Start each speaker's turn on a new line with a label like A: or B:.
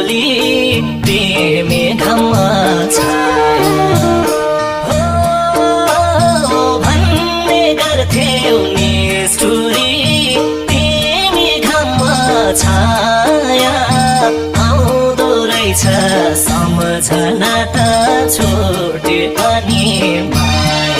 A: भोलि तिमी घाममा छाया भन्ने गर्थ्यौ निष्ठुरी तिमी घाममा छाया आउँदो रहेछ सम्झना त छुटे पनि माया